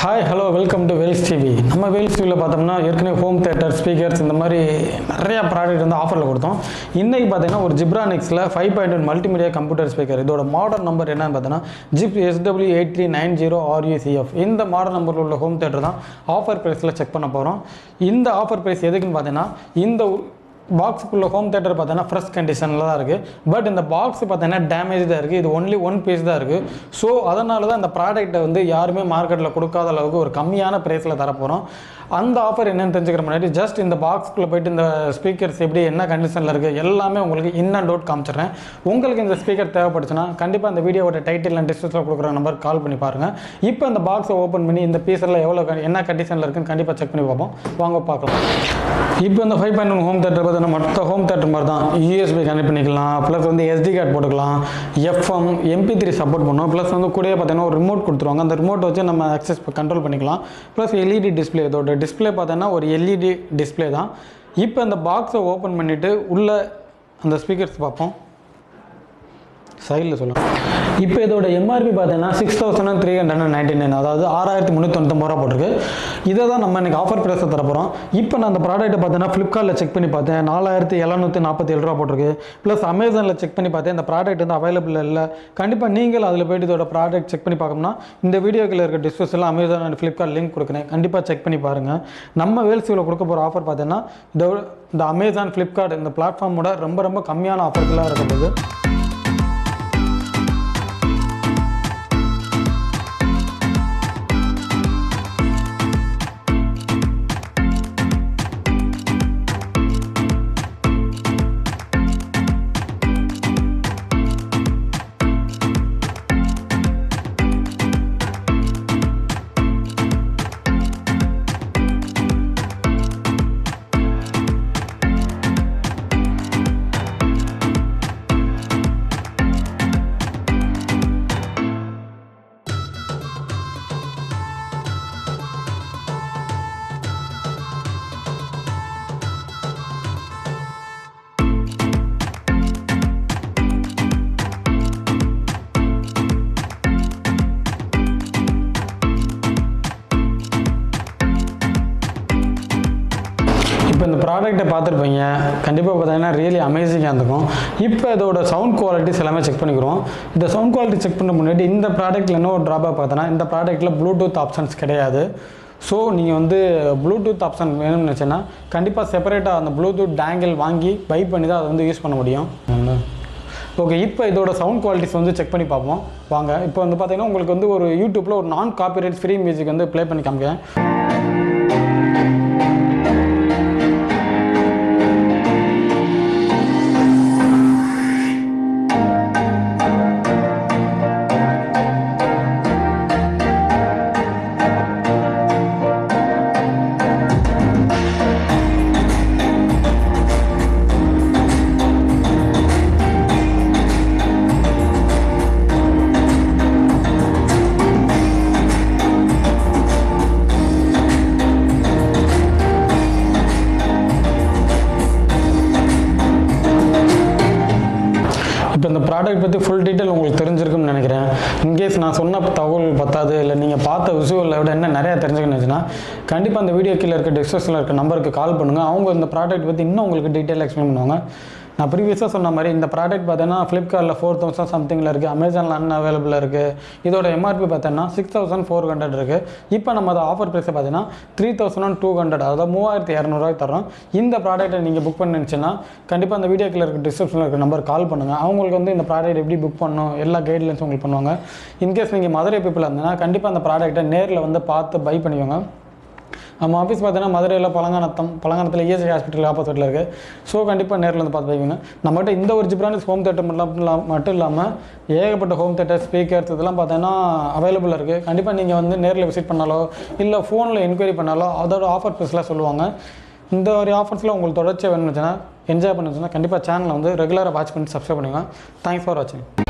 Hi hello welcome to Vels TV. நம்ம வேல்ஸ் டிவியில் பார்த்தோம்னா ஏற்கனவே ஹோம் தேட்டர் ஸ்பீக்கர்ஸ் இந்த மாதிரி நிறையா ப்ராடக்ட் வந்து ஆஃபரில் கொடுத்தோம். இன்றைக்கி பார்த்தீங்கன்னா ஒரு ஜிப்ரானிக்ஸில் 5.1 மல்டிமீடியா கம்ப்யூட்டர் ஸ்பீக்கர், இதோட மாடல் நம்பர் என்னன்னு பார்த்தீங்கன்னா ஜிப் SW8390RUCF. இந்த மாடல் நம்பரில் உள்ள ஹோம் தேட்டர் தான் ஆஃபர் ப்ரைஸில் செக் பண்ண போகிறோம். இந்த ஆஃபர் ப்ரைஸ் எதுக்குன்னு பார்த்தீங்கன்னா, இந்த பாக்ஸுக்குள்ள ஹோம் தேட்டர் பார்த்தீங்கன்னா ஃப்ரெஷ் கண்டிஷனில் தான் இருக்குது. பட் இந்த பாக்ஸ் பார்த்தீங்கன்னா டேமேஜ் தான் இருக்குது. இது ஒன்லி ஒன் பீஸ் தான் இருக்குது. ஸோ அதனால தான் இந்த ப்ராடக்ட்டை வந்து யாருமே மார்க்கெட்டில் கொடுக்காத அளவுக்கு ஒரு கம்மியான ப்ரைஸில் தரப்போகிறோம். அந்த ஆஃபர் என்னென்னு தெரிஞ்சுக்கிற முன்னாடி ஜஸ்ட் இந்த பாக்ஸ்க்குள்ளே போய்ட்டு இந்த ஸ்பீக்கர்ஸ் எப்படி என்ன கண்டிஷனில் இருக்குது எல்லாமே உங்களுக்கு இன் அண்ட் அவுட் காமிச்சிடுறேன். உங்களுக்கு இந்த ஸ்பீக்கர் தேவைப்படுச்சுன்னா கண்டிப்பாக இந்த வீடியோவோட டைட்டில் அண்ட் டிஸ்கிரிப்ஷனில் கொடுக்குற நம்பர் கால் பண்ணி பாருங்கள். இப்போ இந்த பாக்ஸை ஓப்பன் பண்ணி இந்த பீஸில் எவ்வளோ என்ன கண்டிஷனில் இருக்குன்னு கண்டிப்பாக செக் பண்ணி பார்ப்போம். வாங்க பார்க்கலாம். இப்போ இந்த 5.1 ஹோம் தேட்டர் பார்த்தீங்கன்னா மற்ற ஹோம் தேட்டர் மாதிரி தான். USB கனெக்ட் பண்ணிக்கலாம், ப்ளஸ் வந்து SD கார்டு போட்டுக்கலாம், FM MP3 சப்போர்ட் பண்ணுவோம். ப்ளஸ் வந்து கூட பார்த்தீங்கன்னா ஒரு ரிமோட் கொடுத்துருவாங்க. அந்த ரிமோட் வச்சு நம்ம ஆக்சஸ் கண்ட்ரோல் பண்ணிக்கலாம். ப்ளஸ் LED டிஸ்பிளே, இதோட டிஸ்பிளே பார்த்தீங்கன்னா ஒரு LED டிஸ்பிளே தான். இப்போ இந்த பாக்ஸை ஓப்பன் பண்ணிவிட்டு உள்ள அந்த ஸ்பீக்கர்ஸ் பார்ப்போம். சைடில் சொல்லலாம். இப்போ இதோட MRP பார்த்தீங்கன்னா 6399, அதாவது 6399 ரூபா போட்டிருக்கு. இதை தான் நம்ம இன்றைக்கி ஆஃபர் ப்ரைஸை தரப்போகிறோம். இப்போ நான் அந்த ப்ராடக்ட்டை பார்த்தீங்கன்னா ஃப்ளிப்கார்ட்டில் செக் பண்ணி பார்த்தேன், 4747 ரூபா போட்டிருக்கு. ப்ளஸ் அமேசானில் செக் பண்ணி பார்த்தேன், இந்த ப்ராடக்ட் வந்து அவைலபிள் இல்லை. கண்டிப்பாக நீங்கள் அதில் போய்ட்டு இதோட ப்ராடக்ட் செக் பண்ணி பார்க்கணும்னா இந்த வீடியோக்கில் இருக்க டிஸ்கிரிப்ஷனில் அமேசான் அண்ட் ஃப்ளிப்கார்ட் லிங்க் கொடுக்குறேன். கண்டிப்பாக செக் பண்ணி பாருங்கள். நம்ம வேல்ஸில் கொடுக்க போகிற ஆஃபர் பார்த்தீங்கன்னா இந்த அமேசான் ஃப்ளிப்கார்ட் இந்த பிளாட்ஃபார்மோட ரொம்ப கம்மியான ஆஃபர்களாக இருக்கும்போது இப்போ இந்த ப்ராடக்ட்டை பார்த்துருப்பீங்க. கண்டிப்பாக பார்த்தீங்கன்னா ரியலி அமேசிங்காக இருந்திருக்கும். இப்போ இதோட சவுண்ட் குவாலிட்டிஸ் எல்லாமே செக் பண்ணிக்கிறோம். இந்த சவுண்ட் குவாலிட்டி செக் பண்ண முன்னாடி இந்த ப்ராடக்ட்டில் என்ன ஒரு ட்ராபேக் பார்த்தோன்னா, இந்த ப்ராடக்ட்டில் ப்ளூடூத் ஆப்ஷன்ஸ் கிடையாது. ஸோ நீங்கள் வந்து ப்ளூடூத் ஆப்ஷன் வேணும்னு நினச்சேன்னா கண்டிப்பாக செப்பரேட்டாக அந்த ப்ளூடூத் டேங்கிள் வாங்கி பை பண்ணி தான் அதை வந்து யூஸ் பண்ண முடியும். ஓகே, இப்போ இதோட சவுண்ட் குவாலிட்டிஸ் வந்து செக் பண்ணி பார்ப்போம் வாங்க. இப்போ வந்து பார்த்தீங்கன்னா உங்களுக்கு வந்து ஒரு யூடியூப்பில் ஒரு நான் காப்பிரைட் ஃப்ரீ மியூசிக் வந்து ப்ளே பண்ணி காமிக்கிறேன். இப்போ இந்த ப்ராடக்ட் பற்றி ஃபுல் டீட்டெயில் உங்களுக்கு தெரிஞ்சிருக்குன்னு நினைக்கிறேன். இன்கேஸ் நான் சொன்ன தகவல் பத்தாது, இல்லை நீங்கள் பார்த்த விசுவலை விட என்ன நிறையா தெரிஞ்சுக்கணுச்சுன்னா கண்டிப்பாக அந்த வீடியோ கீழே இருக்க டிஸ்கிரிப்ஷனில் இருக்க நம்பருக்கு கால் பண்ணுங்கள். அவங்க இந்த ப்ராடக்ட் பற்றி இன்னும் உங்களுக்கு டீட்டெயிலாக எக்ஸ்பிளைன் பண்ணுவாங்க. நான் ப்ரீவியஸாக சொன்ன மாதிரி இந்த ப்ராடக்ட் பார்த்தீங்கன்னா ஃப்ளிப்கார்ட்டில் 4000 சம்திங்கில் இருக்குது, அமேசானில் அன்அவைலபிளாக இருக்குது. இதோட MRP பார்த்தீங்கன்னா 6400 இருக்குது. இப்போ நம்ம அதை ஆஃபர் ப்ரைஸை பார்த்தீங்கன்னா 3200, அதாவது 3200 தரோம். இந்த ப்ராடக்ட்டை நீங்கள் புக் பண்ணிச்சுன்னா கண்டிப்பாக அந்த வீடியோக்கில் இருக்க டிஸ்கிரிப்ஷனில் இருக்க நம்பர் கால் பண்ணுங்கள். அவங்களுக்கு வந்து இந்த ப்ராடக்ட் எப்படி புக் பண்ணணும் எல்லா கைட்லைன்ஸ் உங்களுக்கு பண்ணுவாங்க. இன்கேஸ் நீங்கள் மதுரை பீப்பிள் இருந்தீங்கன்னா கண்டிப்பாக அந்த ப்ராடக்ட்டை நேரில் வந்து பார்த்து பை பண்ணிக்கோங்க. நம்ம ஆஃபீஸ் பார்த்தீங்கன்னா மதுரையில் பழங்கானத்தில் இஎஸ்ஐ ஹாஸ்பிட்டல் ஆப்போசிட்டில் இருக்குது. ஸோ கண்டிப்பாக நேரில் வந்து பார்த்து வைக்கணும். நம்மகிட்ட இந்த ஒரு ஜிப்ரானிஸ் ஹோம் தேட்டர் மட்டும் இல்லாமல் ஏகப்பட்ட ஹோம் தேட்டர் ஸ்பீக்கர்ஸ் இதெல்லாம் பார்த்தீங்கன்னா அவைலபிளாக இருக்குது. கண்டிப்பாக நீங்கள் வந்து நேரில் விசிட் பண்ணாலோ இல்லை ஃபோனில் என்கொயரி பண்ணாலோ அதோட ஆஃபர் ப்ரைஸ்லாம் சொல்லுவாங்க. இந்த ஒரு ஆஃபர்ஸில் உங்களுக்கு தொடர்ச்சியாக வேணும்னு வச்சுன்னா என்ஜாய் பண்ணுச்சுன்னா கண்டிப்பாக சேனலை வந்து ரெகுலராக வாட்ச் பண்ணி சப்ஸ்கிரைப் பண்ணுங்கள். தேங்க்ஸ் ஃபார் வாட்சிங்.